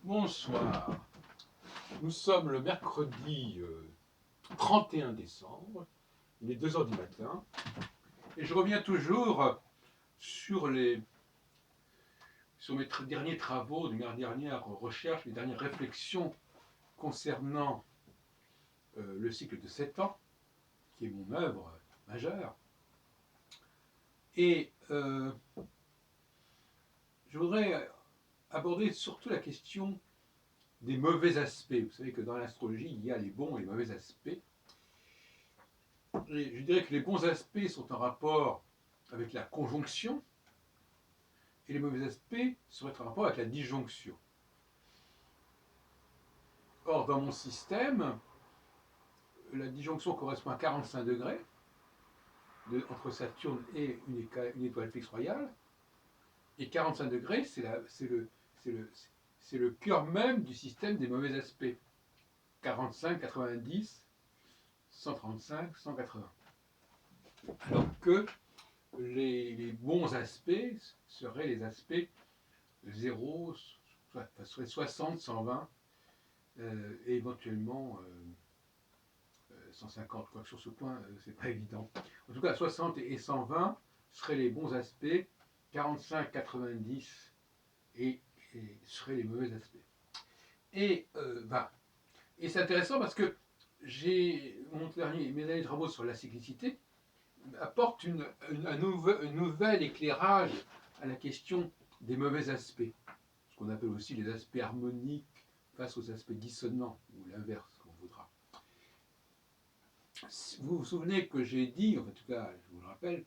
Bonsoir. Nous sommes le mercredi 31 décembre. Il est 2 heures du matin. Et je reviens toujours sur mes derniers travaux, mes dernières recherches, mes dernières réflexions concernant le cycle de 7 ans, qui est mon œuvre majeure. Et je voudrais aborder surtout la question des mauvais aspects. Vous savez que dans l'astrologie, il y a les bons et les mauvais aspects. Et je dirais que les bons aspects sont en rapport avec la conjonction, et les mauvais aspects seraient en rapport avec la disjonction. Or, dans mon système, la disjonction correspond à 45 degrés entre Saturne et une étoile fixe royale, et 45 degrés, c'est le cœur même du système des mauvais aspects. 45, 90, 135, 180. Alors que les bons aspects seraient les aspects 0, soit 60, 120, et éventuellement 150, quoique sur ce point, c'est pas évident. En tout cas, 60 et 120 seraient les bons aspects, 45, 90 seraient les mauvais aspects. Et c'est intéressant parce que mes derniers travaux sur la cyclicité apportent un nouvel éclairage à la question des mauvais aspects, ce qu'on appelle aussi les aspects harmoniques face aux aspects dissonants, ou l'inverse, qu'on voudra. Vous vous souvenez que j'ai dit, en tout cas, je vous le rappelle,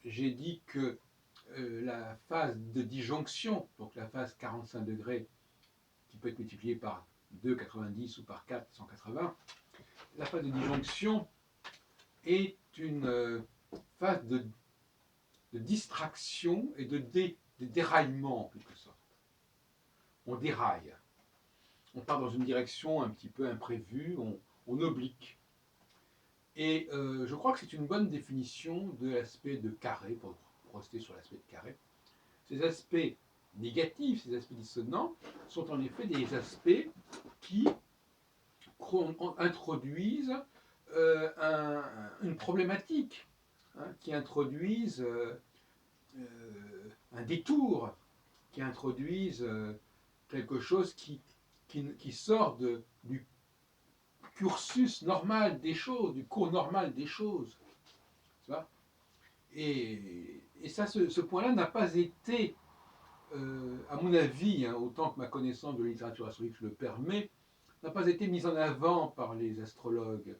j'ai dit que la phase de disjonction, donc la phase 45 degrés, qui peut être multipliée par 2, 90 ou par 4, 180, la phase de disjonction est une phase de distraction et de déraillement, en quelque sorte. On déraille. On part dans une direction un petit peu imprévue, on oblique. Et je crois que c'est une bonne définition de l'aspect de carré, pour rester sur l'aspect de carré. Ces aspects négatifs, ces aspects dissonants, sont en effet des aspects qui introduisent une problématique, qui introduisent un détour, qui introduisent quelque chose qui sort du cursus normal des choses, du cours normal des choses. Tu vois ? Et ça, ce point-là n'a pas été, à mon avis, autant que ma connaissance de la littérature astrologique le permet, n'a pas été mis en avant par les astrologues.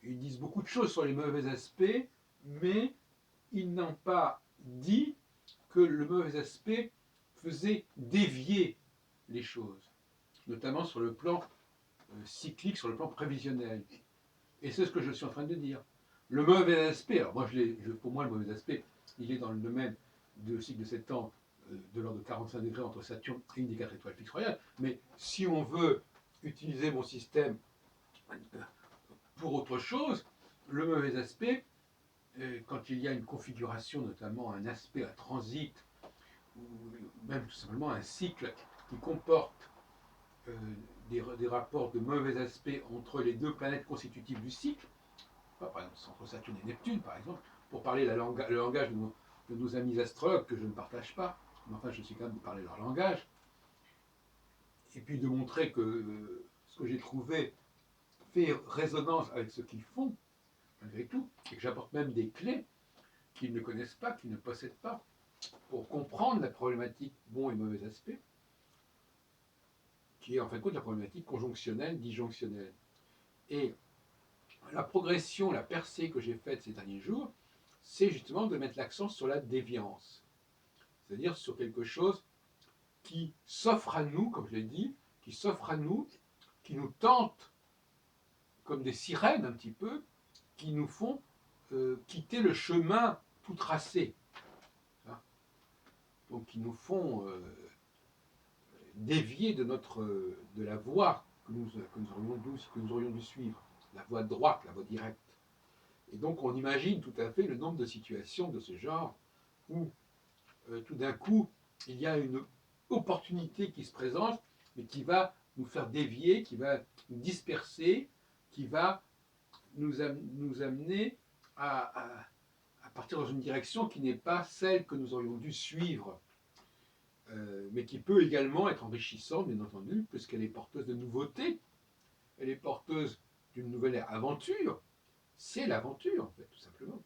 Ils disent beaucoup de choses sur les mauvais aspects, mais ils n'ont pas dit que le mauvais aspect faisait dévier les choses, notamment sur le plan cyclique, sur le plan prévisionnel. Et c'est ce que je suis en train de dire. Le mauvais aspect, alors moi, pour moi, le mauvais aspect, il est dans le domaine du cycle de 7 ans, de l'ordre de 45 degrés entre Saturne et une des 4 étoiles fixes royales. Mais si on veut utiliser mon système pour autre chose, le mauvais aspect, quand il y a une configuration, notamment un aspect, un transit, ou même tout simplement un cycle qui comporte des rapports de mauvais aspects entre les deux planètes constitutives du cycle, par exemple entre Saturne et Neptune par exemple, pour parler le langage de nos amis astrologues que je ne partage pas, mais enfin je suis quand même de parler leur langage, et puis de montrer que ce que j'ai trouvé fait résonance avec ce qu'ils font, malgré tout, et que j'apporte même des clés qu'ils ne connaissent pas, qu'ils ne possèdent pas, pour comprendre la problématique bons et mauvais aspects, qui est en fin de compte la problématique conjonctionnelle, disjonctionnelle. Et la progression, la percée que j'ai faite ces derniers jours, c'est justement de mettre l'accent sur la déviance, c'est-à-dire sur quelque chose qui s'offre à nous, comme je l'ai dit, qui s'offre à nous, qui nous tente comme des sirènes un petit peu, qui nous font quitter le chemin tout tracé. Donc qui nous font dévier de la voie que nous aurions dû suivre, la voie droite, la voie directe. Et donc on imagine tout à fait le nombre de situations de ce genre où tout d'un coup, il y a une opportunité qui se présente, mais qui va nous faire dévier, qui va nous disperser, qui va nous amener à partir dans une direction qui n'est pas celle que nous aurions dû suivre, mais qui peut également être enrichissante, bien entendu, puisqu'elle est porteuse de nouveautés, elle est porteuse d'une nouvelle aventure. C'est l'aventure, en fait, tout simplement.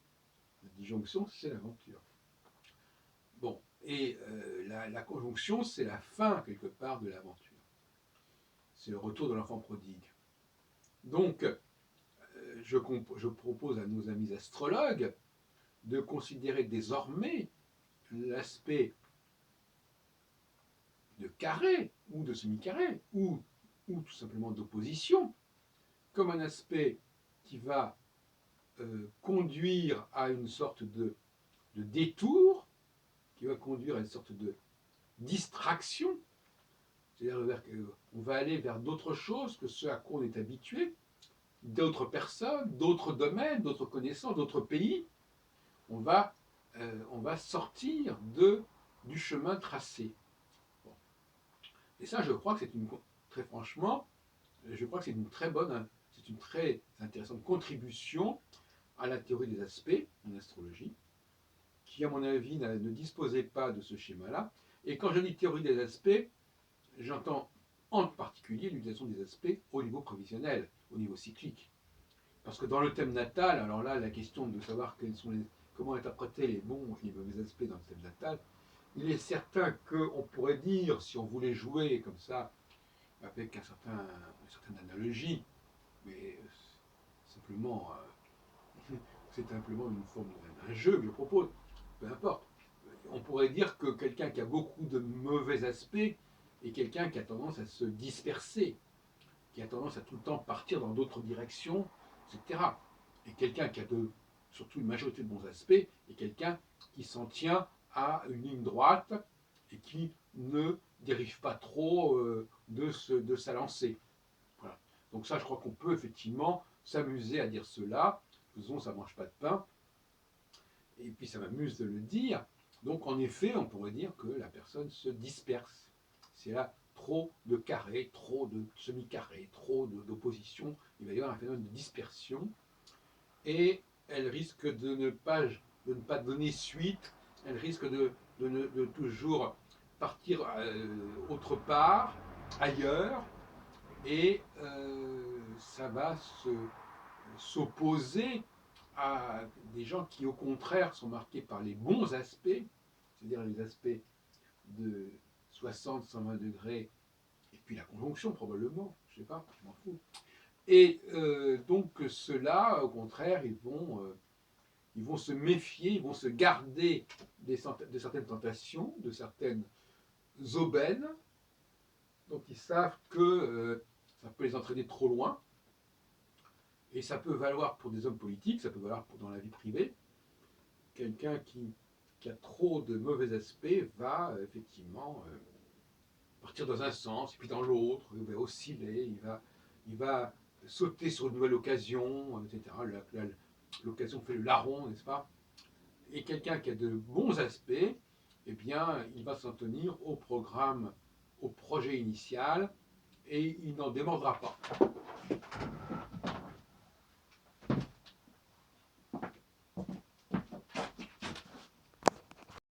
La disjonction, c'est l'aventure. Bon, et la conjonction, c'est la fin, quelque part, de l'aventure. C'est le retour de l'enfant prodigue. Donc, je propose à nos amis astrologues de considérer désormais l'aspect de carré, ou de semi-carré, ou tout simplement d'opposition, comme un aspect qui va conduire à une sorte de détour, qui va conduire à une sorte de distraction, c'est-à-dire qu'on va aller vers d'autres choses que ce à quoi on est habitué, d'autres personnes, d'autres domaines, d'autres connaissances, d'autres pays. On va sortir du chemin tracé. Bon. Et ça, je crois que c'est très franchement, je crois que c'est une très bonne, c'est une très intéressante contribution à la théorie des aspects en astrologie, qui, à mon avis, ne disposait pas de ce schéma-là. Et quand je dis théorie des aspects, j'entends en particulier l'utilisation des aspects au niveau prévisionnel, au niveau cyclique. Parce que dans le thème natal, alors là, la question de savoir comment interpréter les bons et les mauvais aspects dans le thème natal, il est certain qu'on pourrait dire, si on voulait jouer comme ça, avec une certaine analogie, mais simplement, c'est simplement une forme d'un jeu que je propose, peu importe. On pourrait dire que quelqu'un qui a beaucoup de mauvais aspects est quelqu'un qui a tendance à se disperser, qui a tendance à tout le temps partir dans d'autres directions, etc. Et quelqu'un qui a surtout une majorité de bons aspects est quelqu'un qui s'en tient à une ligne droite et qui ne dérive pas trop de sa lancée. Voilà. Donc ça, je crois qu'on peut effectivement s'amuser à dire cela. Faisons, ça ne mange pas de pain. Et puis ça m'amuse de le dire. Donc en effet, on pourrait dire que la personne se disperse. C'est là trop de carrés, trop de semi-carrés, trop d'opposition. Il va y avoir un phénomène de dispersion. Et elle risque de ne pas donner suite. Elle risque de toujours partir autre part, ailleurs. Et ça va s'opposer à des gens qui, au contraire, sont marqués par les bons aspects, c'est-à-dire les aspects de 60, 120 degrés, et puis la conjonction probablement, je ne sais pas, je m'en fous. Et donc ceux-là, au contraire, ils vont se méfier, ils vont se garder de certaines tentations, de certaines aubaines, donc ils savent que ça peut les entraîner trop loin, et ça peut valoir pour des hommes politiques, ça peut valoir dans la vie privée. Quelqu'un qui a trop de mauvais aspects va effectivement partir dans un sens et puis dans l'autre, il va osciller, il va sauter sur une nouvelle occasion, etc. L'occasion fait le larron, n'est-ce pas? Et quelqu'un qui a de bons aspects, eh bien, il va s'en tenir au programme, au projet initial, et il n'en démordra pas.